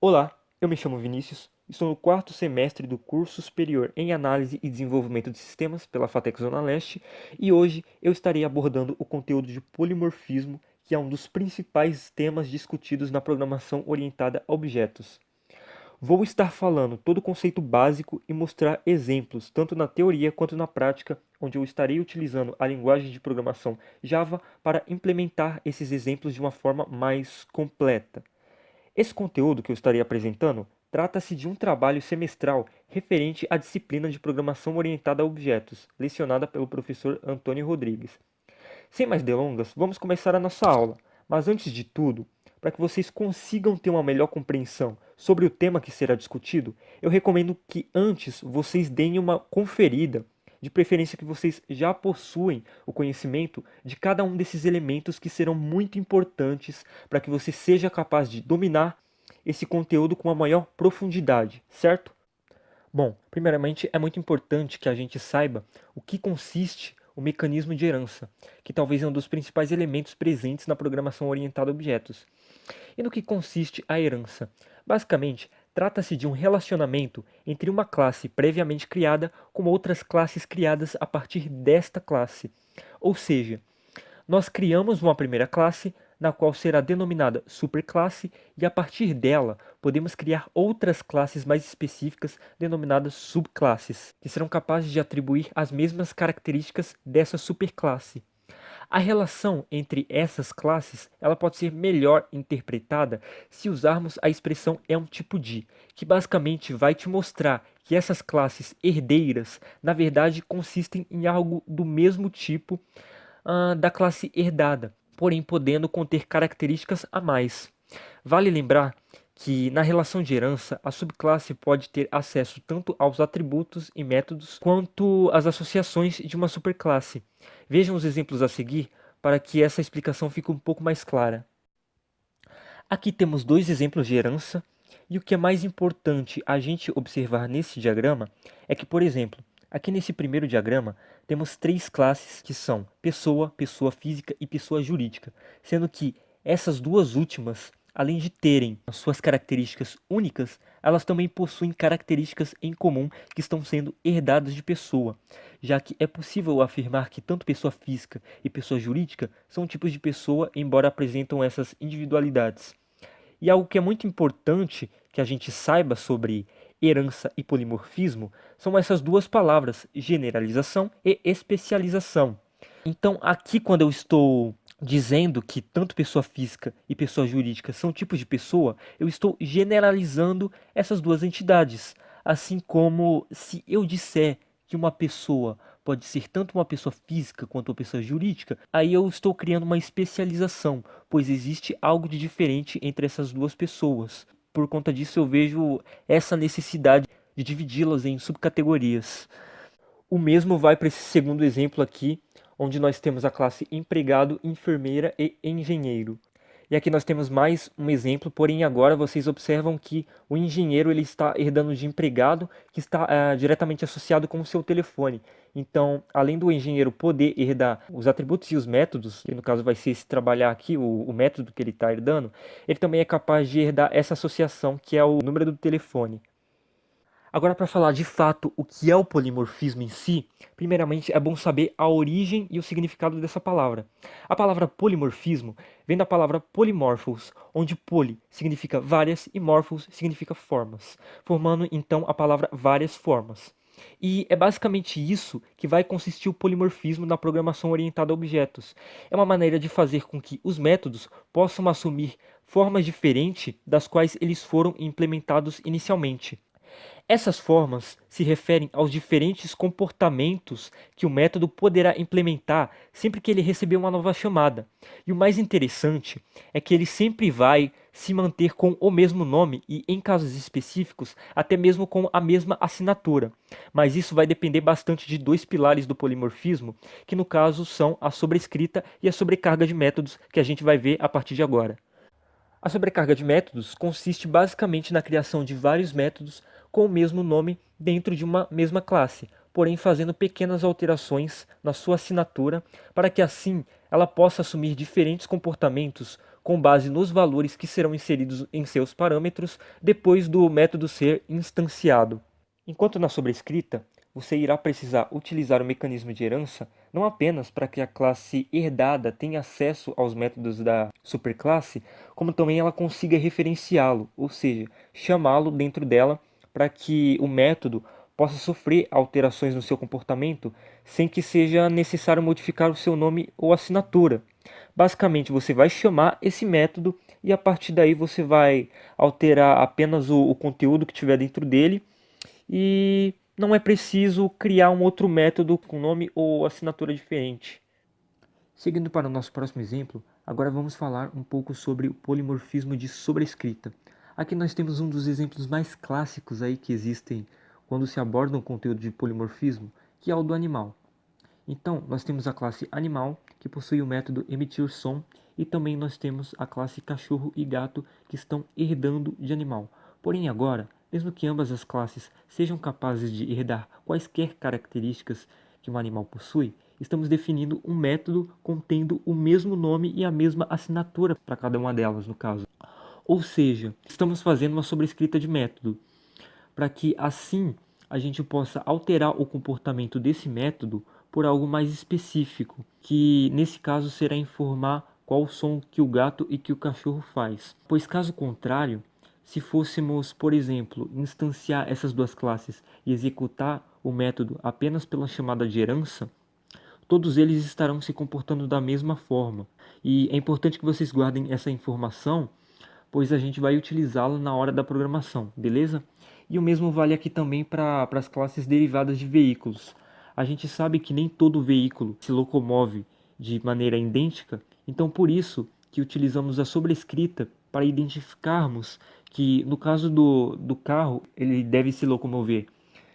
Olá, eu me chamo Vinícius, estou no quarto semestre do curso superior em Análise e Desenvolvimento de Sistemas pela FATEC Zona Leste e hoje eu estarei abordando o conteúdo de polimorfismo, que é um dos principais temas discutidos na programação orientada a objetos. Vou estar falando todo o conceito básico e mostrar exemplos, tanto na teoria quanto na prática, onde eu estarei utilizando a linguagem de programação Java para implementar esses exemplos de uma forma mais completa. Esse conteúdo que eu estarei apresentando trata-se de um trabalho semestral referente à disciplina de Programação Orientada a Objetos, lecionada pelo professor Antônio Rodrigues. Sem mais delongas, vamos começar a nossa aula, mas antes de tudo, para que vocês consigam ter uma melhor compreensão sobre o tema que será discutido, eu recomendo que antes vocês deem uma conferida, de preferência que vocês já possuem o conhecimento de cada um desses elementos que serão muito importantes para que você seja capaz de dominar esse conteúdo com a maior profundidade, certo? Bom, primeiramente é muito importante que a gente saiba o que consiste o mecanismo de herança, que talvez é um dos principais elementos presentes na programação orientada a objetos. E no que consiste a herança? Basicamente, trata-se de um relacionamento entre uma classe previamente criada com outras classes criadas a partir desta classe. Ou seja, nós criamos uma primeira classe, na qual será denominada superclasse, e a partir dela podemos criar outras classes mais específicas denominadas subclasses, que serão capazes de atribuir as mesmas características dessa superclasse. A relação entre essas classes ela pode ser melhor interpretada se usarmos a expressão é um tipo de, que basicamente vai te mostrar que essas classes herdeiras, na verdade, consistem em algo do mesmo tipo da classe herdada, porém podendo conter características a mais. Vale lembrar que na relação de herança, a subclasse pode ter acesso tanto aos atributos e métodos quanto às associações de uma superclasse. Vejam os exemplos a seguir para que essa explicação fique um pouco mais clara. Aqui temos dois exemplos de herança, e o que é mais importante a gente observar nesse diagrama é que, por exemplo, aqui nesse primeiro diagrama temos três classes que são pessoa, pessoa física e pessoa jurídica, sendo que essas duas últimas, além de terem as suas características únicas, elas também possuem características em comum que estão sendo herdadas de pessoa, já que é possível afirmar que tanto pessoa física e pessoa jurídica são tipos de pessoa, embora apresentam essas individualidades. E algo que é muito importante que a gente saiba sobre herança e polimorfismo são essas duas palavras, generalização e especialização. Então, aqui quando eu estou dizendo que tanto pessoa física e pessoa jurídica são tipos de pessoa, eu estou generalizando essas duas entidades. Assim como se eu disser que uma pessoa pode ser tanto uma pessoa física quanto uma pessoa jurídica, aí eu estou criando uma especialização, pois existe algo de diferente entre essas duas pessoas. Por conta disso, eu vejo essa necessidade de dividi-las em subcategorias. O mesmo vai para esse segundo exemplo aqui, onde nós temos a classe empregado, enfermeira e engenheiro. E aqui nós temos mais um exemplo, porém agora vocês observam que o engenheiro ele está herdando de empregado, que está diretamente associado com o seu telefone. Então, além do engenheiro poder herdar os atributos e os métodos, que no caso vai ser esse trabalhar aqui, o método que ele está herdando, ele também é capaz de herdar essa associação, que é o número do telefone. Agora, para falar de fato o que é o polimorfismo em si, primeiramente é bom saber a origem e o significado dessa palavra. A palavra polimorfismo vem da palavra polymorphos, onde poly significa várias e morphos significa formas, formando então a palavra várias formas. E é basicamente isso que vai consistir o polimorfismo na programação orientada a objetos. É uma maneira de fazer com que os métodos possam assumir formas diferentes das quais eles foram implementados inicialmente. Essas formas se referem aos diferentes comportamentos que o método poderá implementar sempre que ele receber uma nova chamada. E o mais interessante é que ele sempre vai se manter com o mesmo nome e, em casos específicos, até mesmo com a mesma assinatura. Mas isso vai depender bastante de dois pilares do polimorfismo, que no caso são a sobrescrita e a sobrecarga de métodos, que a gente vai ver a partir de agora. A sobrecarga de métodos consiste basicamente na criação de vários métodos com o mesmo nome dentro de uma mesma classe, porém fazendo pequenas alterações na sua assinatura para que assim ela possa assumir diferentes comportamentos com base nos valores que serão inseridos em seus parâmetros depois do método ser instanciado. Enquanto na sobrescrita, você irá precisar utilizar o mecanismo de herança não apenas para que a classe herdada tenha acesso aos métodos da superclasse, como também ela consiga referenciá-lo, ou seja, chamá-lo dentro dela para que o método possa sofrer alterações no seu comportamento sem que seja necessário modificar o seu nome ou assinatura. Basicamente, você vai chamar esse método e a partir daí você vai alterar apenas o conteúdo que tiver dentro dele e não é preciso criar um outro método com nome ou assinatura diferente. Seguindo para o nosso próximo exemplo, agora vamos falar um pouco sobre o polimorfismo de sobrescrita. Aqui nós temos um dos exemplos mais clássicos aí que existem quando se aborda um conteúdo de polimorfismo, que é o do animal. Então, nós temos a classe animal, que possui o método emitir som, e também nós temos a classe cachorro e gato, que estão herdando de animal. Porém, agora, mesmo que ambas as classes sejam capazes de herdar quaisquer características que um animal possui, estamos definindo um método contendo o mesmo nome e a mesma assinatura para cada uma delas, no caso. Ou seja, estamos fazendo uma sobrescrita de método, para que assim a gente possa alterar o comportamento desse método por algo mais específico, que nesse caso será informar qual o som que o gato e que o cachorro faz. Pois caso contrário, se fôssemos, por exemplo, instanciar essas duas classes e executar o método apenas pela chamada de herança, todos eles estarão se comportando da mesma forma. E é importante que vocês guardem essa informação, pois a gente vai utilizá-la na hora da programação, beleza? E o mesmo vale aqui também para as classes derivadas de veículos. A gente sabe que nem todo veículo se locomove de maneira idêntica, então por isso que utilizamos a sobrescrita para identificarmos que no caso do carro ele deve se locomover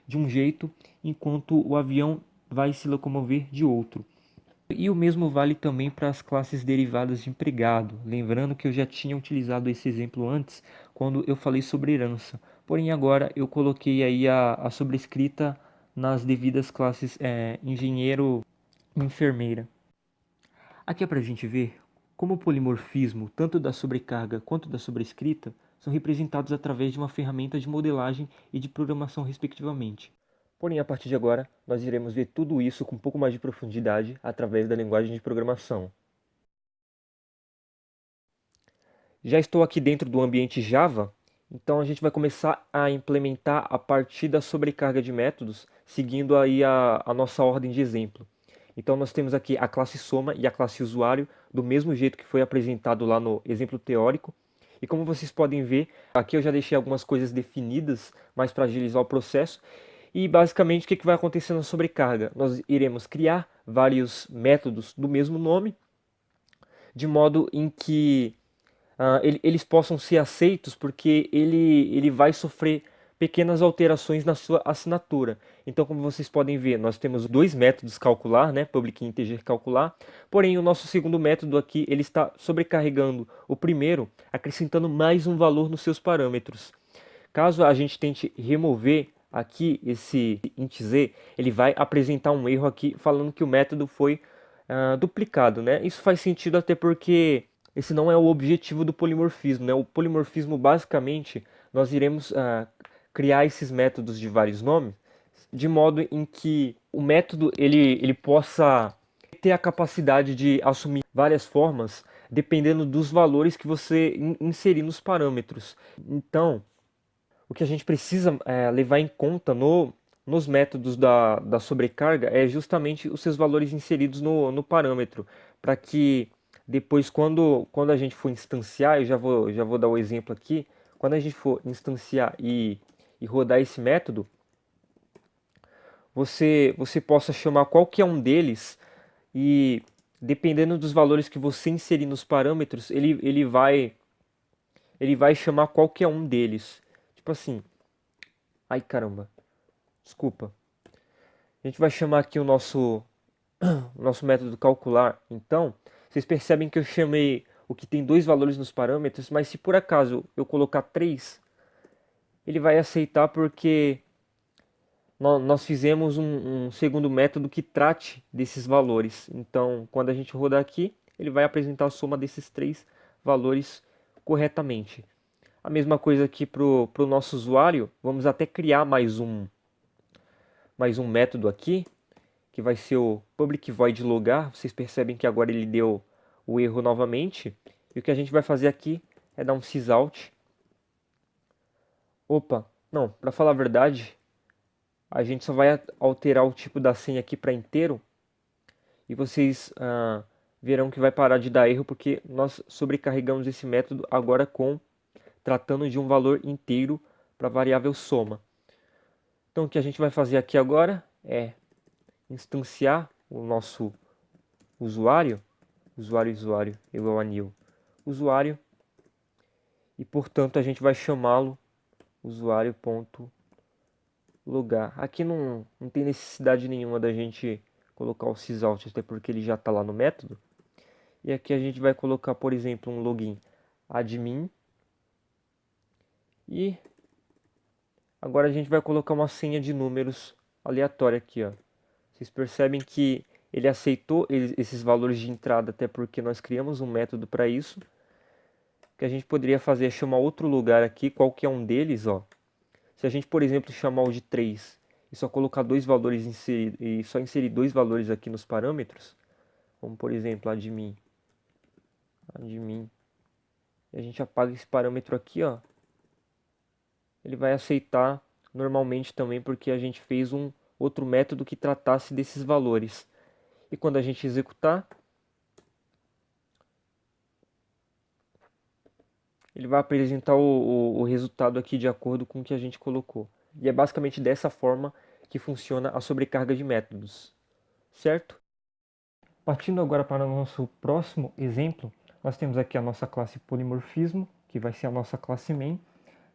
de um jeito, enquanto o avião vai se locomover de outro. E o mesmo vale também para as classes derivadas de empregado, lembrando que eu já tinha utilizado esse exemplo antes, quando eu falei sobre herança. Porém agora eu coloquei aí a sobrescrita nas devidas classes engenheiro e enfermeira. Aqui é para a gente ver como o polimorfismo, tanto da sobrecarga quanto da sobrescrita, são representados através de uma ferramenta de modelagem e de programação respectivamente. Porém, a partir de agora, nós iremos ver tudo isso com um pouco mais de profundidade através da linguagem de programação. Já estou aqui dentro do ambiente Java, então a gente vai começar a implementar a partir da sobrecarga de métodos, seguindo aí a nossa ordem de exemplo. Então nós temos aqui a classe soma e a classe usuário, do mesmo jeito que foi apresentado lá no exemplo teórico. E como vocês podem ver, aqui eu já deixei algumas coisas definidas, mais para agilizar o processo. E basicamente o que vai acontecer na sobrecarga? Nós iremos criar vários métodos do mesmo nome, de modo em que eles possam ser aceitos, porque ele vai sofrer pequenas alterações na sua assinatura. Então, como vocês podem ver, nós temos dois métodos calcular, né, public integer calcular, porém o nosso segundo método aqui, ele está sobrecarregando o primeiro, acrescentando mais um valor nos seus parâmetros. Caso a gente tente remover aqui esse int z, ele vai apresentar um erro aqui falando que o método foi duplicado, né? Isso faz sentido até porque esse não é o objetivo do polimorfismo, né? O polimorfismo, basicamente, nós iremos criar esses métodos de vários nomes, de modo em que o método ele possa ter a capacidade de assumir várias formas, dependendo dos valores que você inserir nos parâmetros. Então, o que a gente precisa levar em conta nos métodos da sobrecarga é justamente os seus valores inseridos no parâmetro, para que depois, quando a gente for instanciar, eu já vou dar o exemplo aqui, quando a gente for instanciar e rodar esse método, você possa chamar qualquer um deles e, dependendo dos valores que você inserir nos parâmetros, ele vai chamar qualquer um deles. Tipo assim, ai caramba, desculpa. A gente vai chamar aqui o nosso método calcular. Então, vocês percebem que eu chamei o que tem dois valores nos parâmetros, mas se por acaso eu colocar 3, ele vai aceitar porque nós fizemos um segundo método que trate desses valores. Então, quando a gente rodar aqui, ele vai apresentar a soma desses 3 valores corretamente. A mesma coisa aqui para o nosso usuário, vamos até criar mais um método aqui, que vai ser o public void logar. Vocês percebem que agora ele deu o erro novamente. E o que a gente vai fazer aqui é dar um sysout. Opa, não, para falar a verdade, a gente só vai alterar o tipo da senha aqui para inteiro. E vocês verão que vai parar de dar erro, porque nós sobrecarregamos esse método agora tratando de um valor inteiro para a variável soma. Então o que a gente vai fazer aqui agora é instanciar o nosso usuário igual a new usuário, e portanto a gente vai chamá-lo usuário.logar. Aqui não tem necessidade nenhuma da gente colocar o sysout, até porque ele já está lá no método. E aqui a gente vai colocar, por exemplo, um login admin. E agora a gente vai colocar uma senha de números aleatória aqui, ó. Vocês percebem que ele aceitou esses valores de entrada, até porque nós criamos um método para isso. O que a gente poderia fazer é chamar outro lugar aqui, qualquer um deles, ó. Se a gente, por exemplo, chamar o de 3 e só colocar dois valores e só inserir dois valores aqui nos parâmetros, como por exemplo admin, e a gente apaga esse parâmetro aqui, ó, ele vai aceitar normalmente também, porque a gente fez um outro método que tratasse desses valores. E quando a gente executar, ele vai apresentar o resultado aqui de acordo com o que a gente colocou. E é basicamente dessa forma que funciona a sobrecarga de métodos, certo? Partindo agora para o nosso próximo exemplo, nós temos aqui a nossa classe polimorfismo, que vai ser a nossa classe main.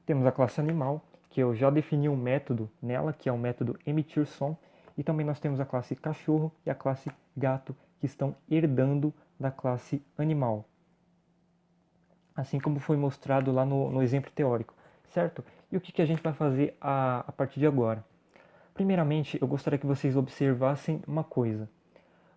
Temos a classe animal, que eu já defini um método nela, que é o método emitir som. E também nós temos a classe cachorro e a classe gato, que estão herdando da classe animal. Assim como foi mostrado lá no exemplo teórico, certo? E o que a gente vai fazer a partir de agora? Primeiramente, eu gostaria que vocês observassem uma coisa.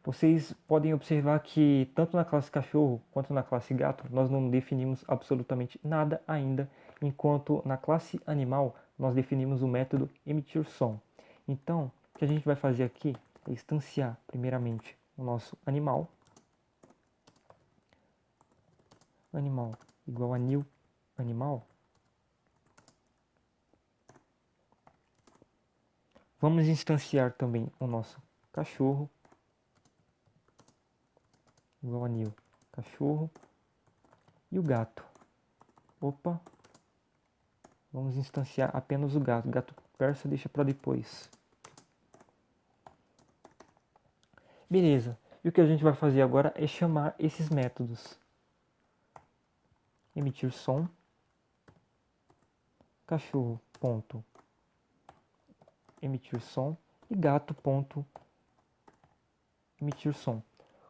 Vocês podem observar que tanto na classe cachorro quanto na classe gato nós não definimos absolutamente nada ainda, enquanto na classe animal nós definimos o método emitir som. Então, o que a gente vai fazer aqui é instanciar primeiramente o nosso animal igual a new animal. Vamos instanciar também o nosso cachorro igual a new cachorro e o gato. Opa, vamos instanciar apenas o gato. Gato persa deixa para depois. Beleza. E o que a gente vai fazer agora é chamar esses métodos. Emitir som, cachorro ponto emitir som e gato ponto emitir som.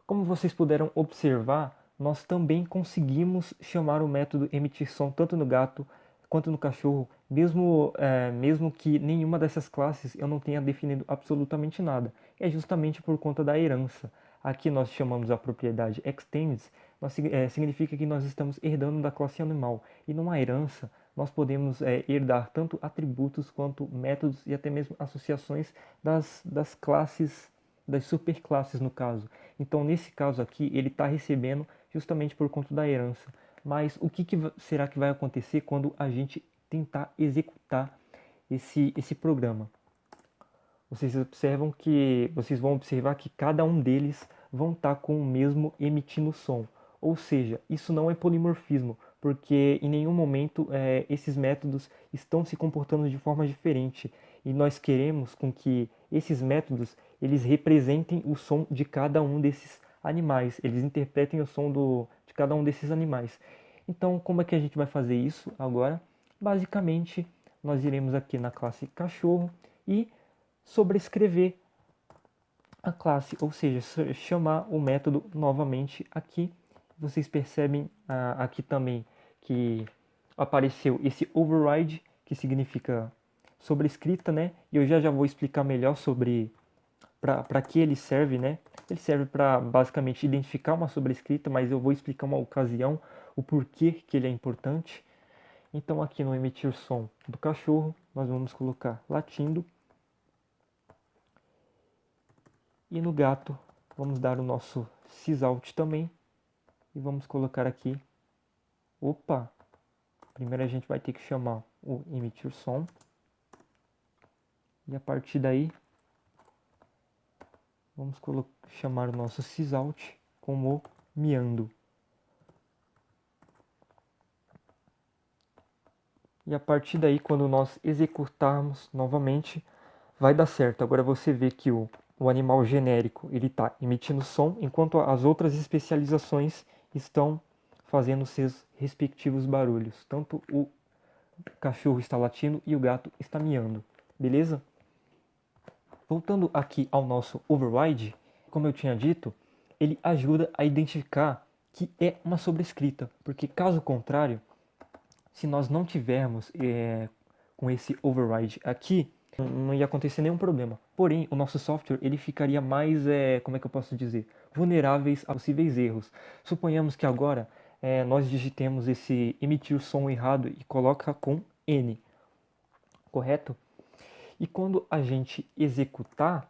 Como vocês puderam observar, nós também conseguimos chamar o método emitir som tanto no gato quanto no cachorro, mesmo que nenhuma dessas classes eu não tenha definido absolutamente nada. É justamente por conta da herança. Aqui nós chamamos a propriedade extends, significa que nós estamos herdando da classe animal. E numa herança, nós podemos herdar tanto atributos quanto métodos e até mesmo associações das classes, das superclasses no caso. Então, nesse caso aqui, ele está recebendo justamente por conta da herança. Mas o que será que vai acontecer quando a gente tentar executar esse programa? Vocês vão observar que cada um deles vão estar com o mesmo emitindo som. Ou seja, isso não é polimorfismo, porque em nenhum momento esses métodos estão se comportando de forma diferente. E nós queremos com que esses métodos eles representem o som de cada um desses animais. Eles interpretem o som de cada um desses animais. Então, como é que a gente vai fazer isso agora? Basicamente, nós iremos aqui na classe cachorro e sobrescrever a classe, ou seja, chamar o método novamente aqui. Vocês percebem aqui também que apareceu esse override, que significa sobrescrita, né? E eu já vou explicar melhor sobre para que ele serve, né? Ele serve para basicamente identificar uma sobrescrita, mas eu vou explicar uma ocasião o porquê que ele é importante. Então aqui no emitir som do cachorro, nós vamos colocar latindo. E no gato, vamos dar o nosso sysout também. E vamos colocar aqui. Opa! Primeiro a gente vai ter que chamar o emitir som. E a partir daí, vamos chamar o nosso sysout como miando. E a partir daí, quando nós executarmos novamente, vai dar certo. Agora você vê que o animal genérico ele está emitindo som, enquanto as outras especializações estão fazendo seus respectivos barulhos. Tanto o cachorro está latindo e o gato está miando. Beleza? Voltando aqui ao nosso override, como eu tinha dito, ele ajuda a identificar que é uma sobrescrita, porque caso contrário, se nós não tivermos com esse override aqui, não ia acontecer nenhum problema. Porém, o nosso software ele ficaria mais, como é que eu posso dizer, vulneráveis a possíveis erros. Suponhamos que agora nós digitemos esse emitir som errado e coloca com N, correto? E quando a gente executar,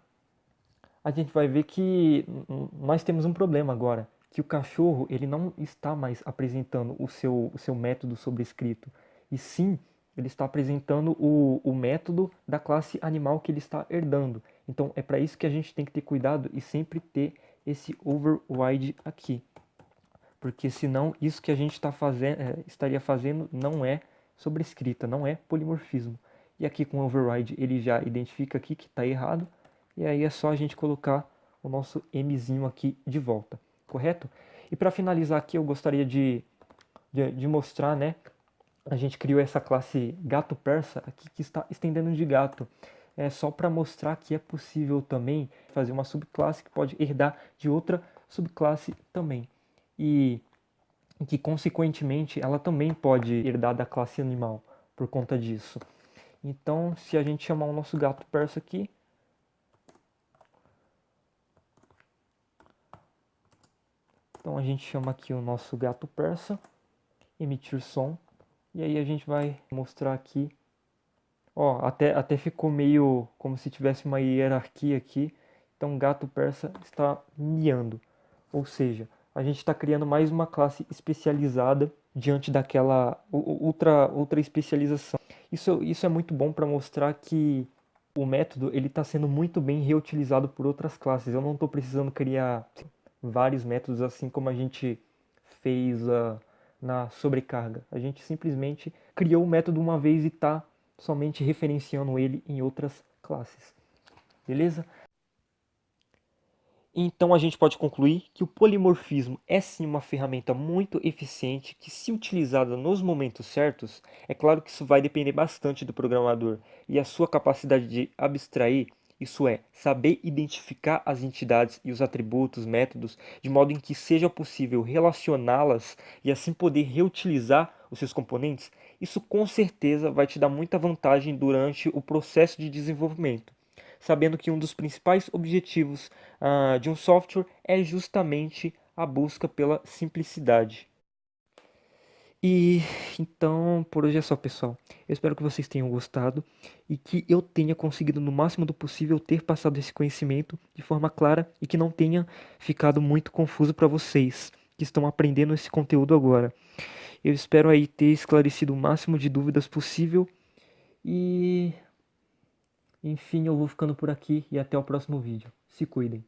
a gente vai ver que nós temos um problema agora, que o cachorro ele não está mais apresentando o seu método sobrescrito, e sim ele está apresentando o método da classe animal que ele está herdando. Então é para isso que a gente tem que ter cuidado e sempre ter esse override aqui, porque senão isso que a gente estaria fazendo não é sobrescrita, não é polimorfismo. E aqui com o override ele já identifica aqui que está errado, e aí é só a gente colocar o nosso mzinho aqui de volta, correto? E para finalizar aqui eu gostaria de mostrar, né? A gente criou essa classe gato persa aqui que está estendendo de gato. É só para mostrar que é possível também fazer uma subclasse que pode herdar de outra subclasse também. E que consequentemente ela também pode herdar da classe animal por conta disso. Então, se a gente chamar o nosso gato persa aqui, então a gente chama aqui o nosso gato persa, emitir som, e aí a gente vai mostrar aqui, ó, até ficou meio como se tivesse uma hierarquia aqui. Então gato persa está miando, ou seja, a gente está criando mais uma classe especializada diante daquela outra especialização. Isso é muito bom para mostrar que o método ele está sendo muito bem reutilizado por outras classes. Eu não estou precisando criar vários métodos assim como a gente fez na sobrecarga. A gente simplesmente criou o método uma vez e está somente referenciando ele em outras classes. Beleza? Então a gente pode concluir que o polimorfismo é sim uma ferramenta muito eficiente que, se utilizada nos momentos certos, é claro que isso vai depender bastante do programador e a sua capacidade de abstrair, isso é, saber identificar as entidades e os atributos, métodos, de modo em que seja possível relacioná-las e assim poder reutilizar os seus componentes. Isso com certeza vai te dar muita vantagem durante o processo de desenvolvimento, sabendo que um dos principais objetivos de um software é justamente a busca pela simplicidade. E então, por hoje é só, pessoal. Eu espero que vocês tenham gostado e que eu tenha conseguido, no máximo do possível, ter passado esse conhecimento de forma clara e que não tenha ficado muito confuso para vocês que estão aprendendo esse conteúdo agora. Eu espero aí ter esclarecido o máximo de dúvidas possível e enfim, eu vou ficando por aqui e até o próximo vídeo. Se cuidem.